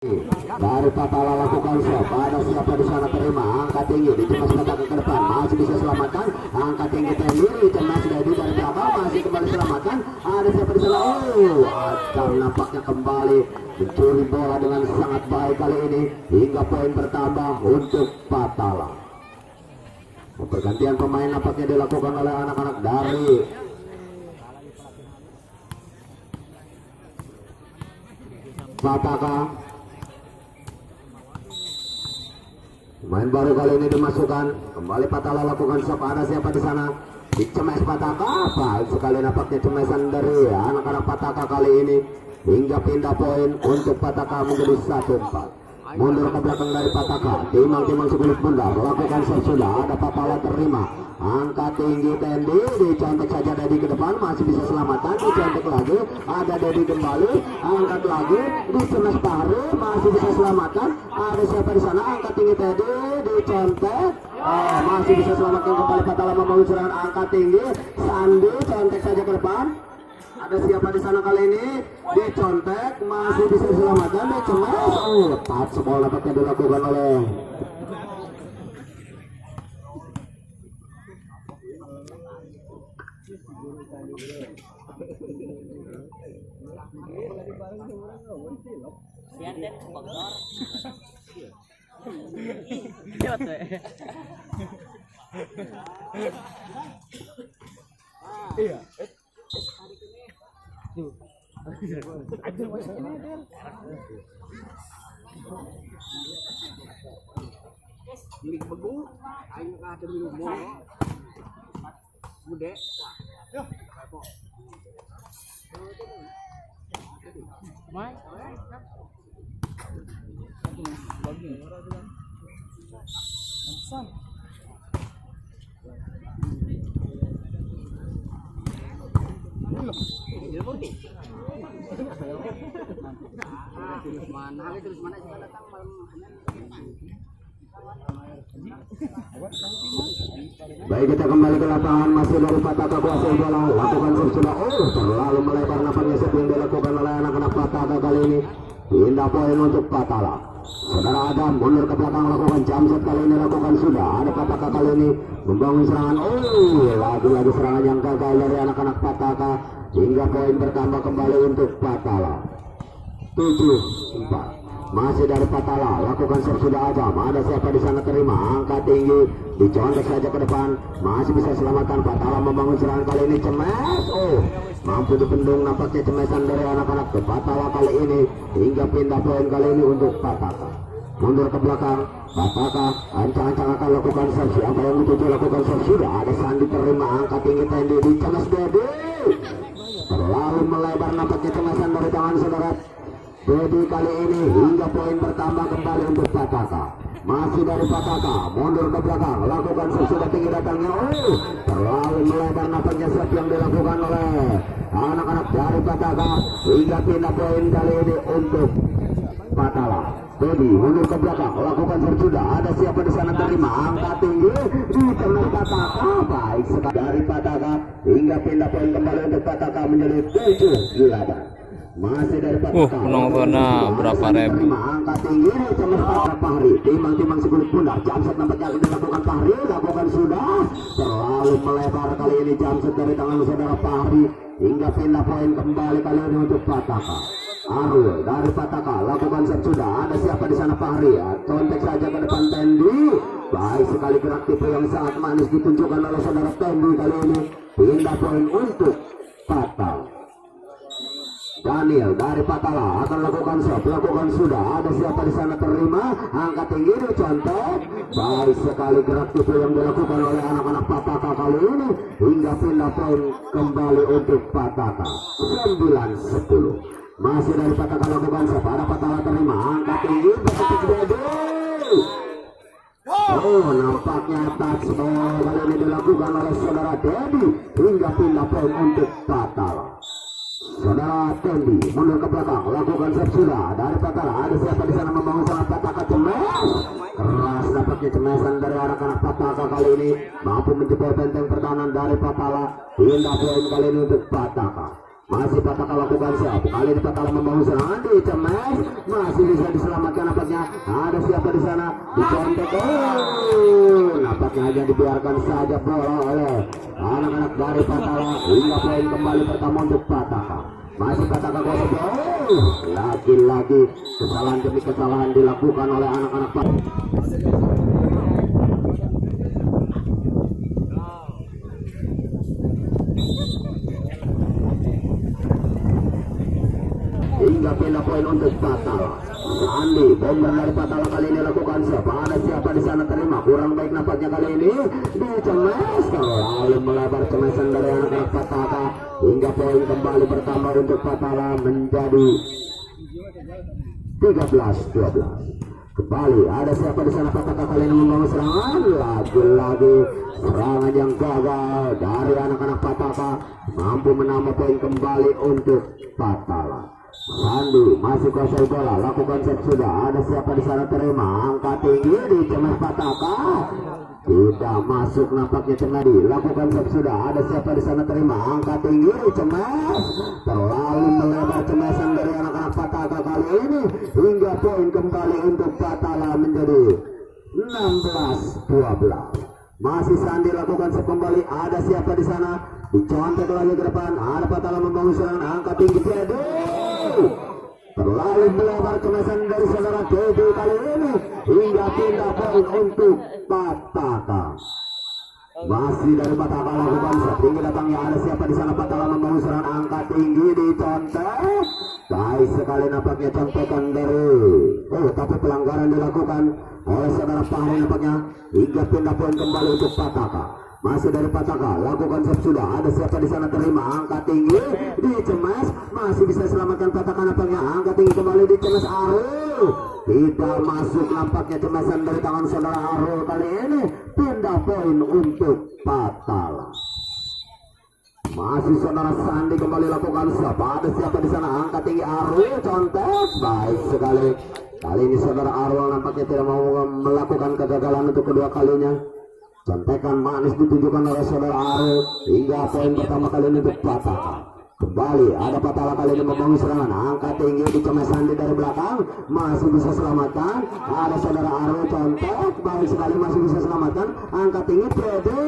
Dari Patala lakukan shot, ada siapa di sana terima, angkat tinggi, dicemas Pataka ke depan, masih bisa selamatkan, angkat tinggi sendiri, dicemas dari belakang, masih kembali selamatkan, ada siapa di sana, Adam nampaknya kembali mencuri bola dengan sangat baik kali ini, hingga poin bertambah untuk Patala. Pergantian pemain nampaknya dilakukan oleh anak-anak dari Pataka. Main baru kali ini dimasukkan, kembali Patala lakukan shot, ada siapa di sana? Dicemes Pataka, baik sekali nampaknya cemesan dari anak-anak Pataka kali ini, hingga pindah poin untuk Pataka menjadi 1-4. Mundur ke belakang dari Pataka, timang-timang sebelah bundar, lakukan shot sudah, ada Patala terima, angkat tinggi Tendi, dicontek saja Dedi ke depan, masih bisa selamatkan, dicontek lagi, ada Dedi kembali, angkat lagi, dicemes Fahri, masih bisa selamatkan, ada siapa di sana, angkat tinggi Teddy, dicontek, masih bisa selamatkan kembali Patala membangun serangan, angkat tinggi, Sandi, contek saja ke depan. Ada siapa di sana kali ini? Dicontek, masih bisa diselamatkan, dicemes. Touch bola dapatnya dilakukan oleh iya. Milik begu, ayo ka demi rumah. Bude. Yo. Mai. Bagi. San. Terus mana sih datang malam. Baik, kita kembali ke lapangan, masih dari Pataka kuasai bola, lakukan sudah, terlalu melebar nampaknya yang dilakukan oleh anak-anak Pataka kali ini, pindah poin untuk Patala. Saudara Adam mundur ke belakang, lakukan jump shot kali ini, lakukan sudah, ada Pataka kali ini membangun serangan, lagi-lagi serangan yang gagal dari anak-anak Pataka, hingga poin bertambah kembali untuk Patala. 7-4. Masih dari Patala, lakukan serve sudah aja, ada siapa di sana terima, angkat tinggi, dicontek saja ke depan, masih bisa selamatkan, Patala membangun serangan kali ini, cemes, mampu dipendung nampaknya cemesan dari anak-anak ke Patala kali ini, hingga pindah poin kali ini untuk Pataka. Mundur ke belakang, Pataka ancang-ancang akan lakukan serve, apa yang dituju lakukan serve sudah, ada Sandi terima, angkat tinggi Tendi, dicemes Dedi, terlalu melebar nampaknya cemesan dari tangan saudara Dedi kali ini, hingga poin bertambah kembali untuk Pataka. Masih dari Pataka, mundur ke belakang, lakukan sudah tinggi datangnya, terlalu melebar nampaknya serve yang dilakukan oleh anak-anak dari Pataka, hingga pindah poin kali ini untuk Patala. Dedi mundur ke belakang, lakukan serve sudah, ada siapa di sana terima, angkat tinggi, dicemes Pataka, baik sekali dari Pataka, hingga pindah poin kembali untuk Pataka menjadi 7-8. Masih dari Pataka, penontonnya berapa ribu? angkat tinggi, cemas Fahri, timang-timang segulit bundar, jamset nampaknya akan dilakukan Fahri, lakukan sudah, terlalu melebar kali ini jamset dari tangan saudara Fahri, hingga pindah poin kembali kali ini untuk Pataka. Arul dari Pataka, lakukan set sudah, ada siapa di sana Fahri, contek saja ke depan Tendi, baik sekali gerak tipe yang sangat manis ditunjukkan oleh saudara Tendi kali ini, pindah poin untuk Patala. Daniel dari Patala akan lakukan shot, lakukan sudah, ada siapa di sana terima, angkat tinggi, dicontek, baik sekali gerak tipu yang dilakukan oleh anak-anak Pataka kali ini, hingga pindah poin kembali untuk Pataka. 9-10. Masih dari Pataka lakukan shot, ada Patala terima, angkat tinggi, berketik Dedi. Nampaknya touch ball kali ini dilakukan oleh saudara Dedi, hingga pindah poin untuk Patala. Saudara Tendi mundur ke belakang, lakukan serve sudah dari Patala, ada siapa di sana membangun sangat Pataka, cemes, keras dapatnya cemesan dari anak-anak Pataka kali ini, mampu menjebol benteng pertahanan dari Patala, pindah poin kali ini untuk Pataka. Masih Pataka lakukan siap. Kali ini Patala membangun serangan di cemes. Masih bisa diselamatkan nampaknya. Ada siapa di sana? Dicontek. Nampaknya hanya dibiarkan saja bola oleh anak-anak dari Patala. Hingga poin kembali pertama untuk Pataka. Masih Pataka gosok. Lagi-lagi kesalahan demi kesalahan dilakukan oleh anak-anak Pataka. Hingga pindah poin untuk Patala. Sandi bomber dari Patala kali ini lakukan siapa? Ada siapa di sana terima? Kurang baik nampaknya kali ini. Dicemes lalu melebar cemesan dari anak-anak Patala. Hingga poin kembali bertambah untuk Patala menjadi 13-12. Kembali ada siapa di sana? Pataka kali ini membangun serangan. Lagi-lagi serangan yang gagal dari anak-anak Pataka. Mampu menambah poin kembali untuk Patala. Sandi masih kuasai bola, lakukan set sudah. Ada siapa di sana terima? Angkat tinggi di cemas Pataka. Tidak masuk nampaknya Cengadi. Lakukan set sudah. Ada siapa di sana terima? Angkat tinggi di cemas. Terlalu melebar cemasan dari anak-anak Pataka kali ini. Hingga poin kembali untuk Patala menjadi 16-12. Masih Sandi lakukan set kembali. Ada siapa di sana? Dicontek lagi ke depan. Ada Patala membangun serangan. Angkat tinggi Kedu. Terlalu melebar kemasan dari saudara Kedu kali ini. Hingga pindah poin untuk Pataka. Masih dari Pataka lakukan set tinggi datangnya. Ada siapa di sana? Patala membangun serangan. Angkat tinggi dicontek. Baik sekali nampaknya contekan dari. Tapi pelanggaran dilakukan oleh saudara Fahri nampaknya. Hingga pindah poin kembali untuk Pataka. Masih dari Pataka lakukan set sudah. Ada siapa di sana terima? Angkat tinggi dicemes. Masih bisa selamatkan Pataka nampaknya. Angkat tinggi kembali dicemes Arul. Tidak masuk nampaknya cemesan dari tangan saudara Arul kali ini. Pindah poin untuk Patala. Masih saudara Sandi kembali lakukan siapa? Ada siapa di sana? Angkat tinggi Arul contek. Baik sekali. Kali ini saudara Arul nampaknya tidak mau melakukan kegagalan untuk kedua kalinya. Contekan manis ditunjukkan oleh saudara Arul. Hingga poin pertama kali ini untuk Pataka. Kembali ada Patala kali ini membangun serangan. Angkat tinggi dicemes Sandi dari belakang. Masih bisa selamatkan. Ada saudara Arul contek. Baik sekali masih bisa selamatkan. Angkat tinggi Teddy.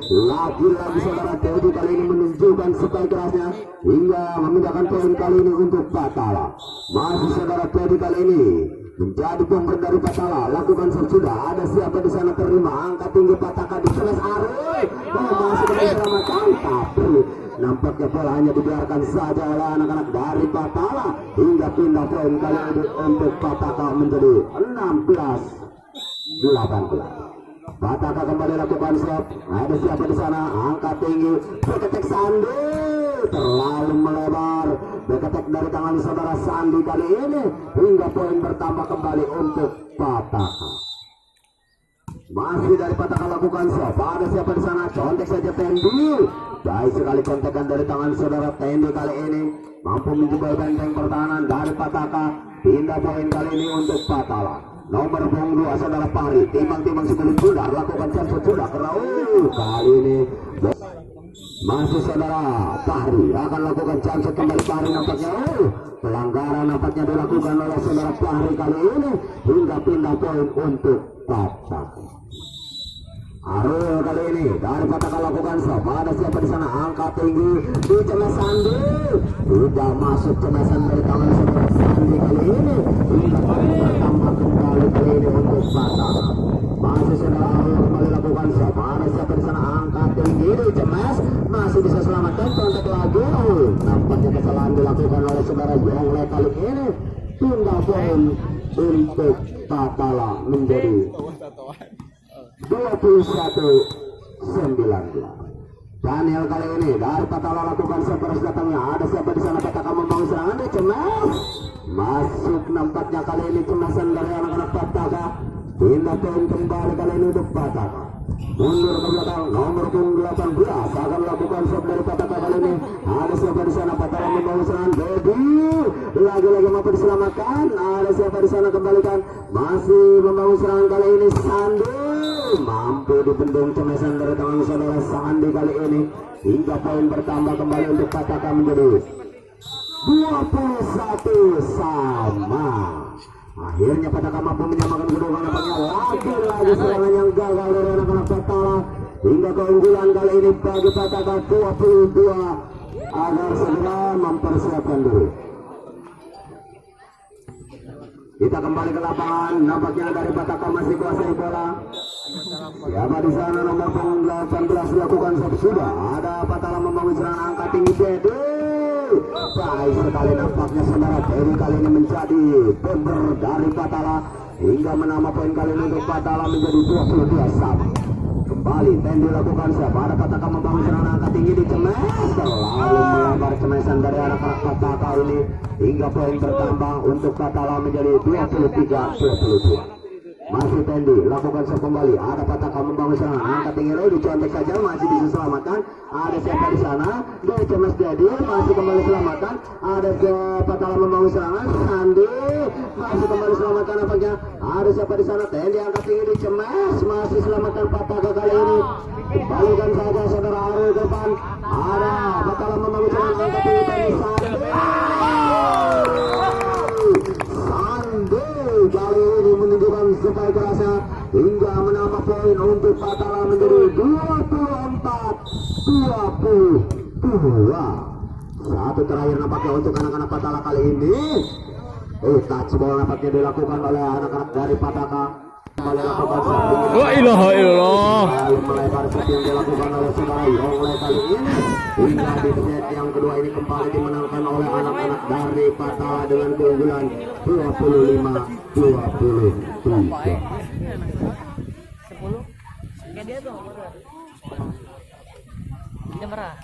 Lagi-lagi saudara Teddy kali ini menunjukkan sebaik kerasnya. Hingga memindahkan poin kali ini untuk Patala. Masih saudara Teddy kali ini menjadi bomber dari Patala. Lakukan sudah. Ada siapa di sana terima? Angkat tinggi Pataka di celes Arul. Masih bisa selamatkan. Tapi nampaknya bola hanya dibiarkan saja oleh anak-anak dari Patala. Hingga pindah poin kali ini untuk Pataka menjadi 16-18. Pataka kembali lakukan shot. Ada siapa di sana? Angkat tinggi. Beketek Sandi. Terlalu melebar. Beketek dari tangan saudara Sandi kali ini. Hingga poin bertambah kembali untuk Pataka. Masih dari Pataka lakukan shot. Ada siapa di sana? Contek saja Tendi. Baik sekali contekan dari tangan saudara Tendi kali ini. Mampu menjebol benteng pertahanan dari Pataka. Pindah poin kali ini untuk Patala. Nomor punggung 2 saudara Fahri. Timbang-timbang sebelum sudah lakukan shot sudah karena kali ini masih saudara Fahri akan lakukan chance kembali. Fahri nampaknya pelanggaran nampaknya dilakukan oleh saudara Fahri kali ini. Hingga pindah poin untuk Pataka. Arul kali ini dari Pataka lakukan shot. Ada siapa di sana? Angkat tinggi di cemes Sandi. Tidak masuk cemesan dari tangan saudara Sandi kali ini. Hingga poin bertambah kembali kali ini untuk Pataka. Masih saudara Arul kembali lakukan shot. Ada siapa di sana? Angkat tinggi di cemes. Masih bisa selamatkan. Kontak lagi. Nampaknya kesalahan dilakukan oleh saudara Jongle kali ini. Pindah poin untuk Patala menjadi 21-19. Daniel kali ini dari Patala lakukan separas datangnya. Ada siapa di sana? Pataka membangun serangan di cemes. Masuk nampaknya kali ini cemasan dari anak-anak Pataka. Pindah poin kembali kali ini untuk Pataka. Mundur ke belakang nomor 18 akan melakukan shot dari Pataka kali ini. Ada siapa di sana? Pataka membawa serangan. Baby lagi-lagi mampu diselamatkan. Ada siapa di sana? Kembalikan. Masih membangun serangan kali ini Sandi. Mampu dibendung cemasan dari tangan saudara Sandi kali ini. Hingga poin bertambah kembali untuk Pataka menjadi 21 sama. Akhirnya Pataka mampu menyamakan kedua nampaknya lagi serangan yang gagal dari anak-anak Patala. Hingga keunggulan kali ini bagi Pataka 22 agar segera mempersiapkan diri. Kita kembali ke lapangan. Nampaknya dari Pataka masih kuasai bola. Siapa di sana nomor 18 dilakukan sudah. Ada Patala membangun serangan angka tinggi Dedi. Baik sekali nampaknya saudara Dedi kali ini menjadi bomber dari Patala hingga menambah poin kali ini untuk Patala menjadi 22 sama. Kembali Tendi dilakukan siapa? Ada Pataka membangun serangan angka tinggi di cemes. Lalu melebar cemesan dari anak-anak Pataka ini hingga poin bertambah untuk Patala menjadi 23-22. Masih Tendi lakukan shot kembali. Ada Pataka membangun serangan angka tinggi lalu dicontek saja masih bisa selamatkan. Ada siapa di sana? Dari cemes Dedi masih kembali selamatkan. Ada Patala membangun serangan. Sandi masih kembali selamatkan nampaknya. Ada siapa di sana? Tendi angkat tinggi di cemes masih selamatkan Pataka kali ini. Kembalikan saja saudara Ariel ke depan. Ada Patala membangun serangan angka tinggi Tendi Sandi. Sandi kali ini menunjukkan supaya kerasa hingga menambah poin untuk Patala menjadi 24-22. Satu terakhir nampaknya untuk anak-anak Patala kali ini. Touch ball nampaknya dilakukan oleh anak-anak dari Pataka. Kembali lakukan La ilaha illallah. melebar seperti yang dilakukan oleh saudara Yongle kali ini. Hingga di set yang kedua ini kembali dimenangkan oleh anak-anak dari Patala dengan keunggulan 25-23. 10 kayak dia tuh dia merah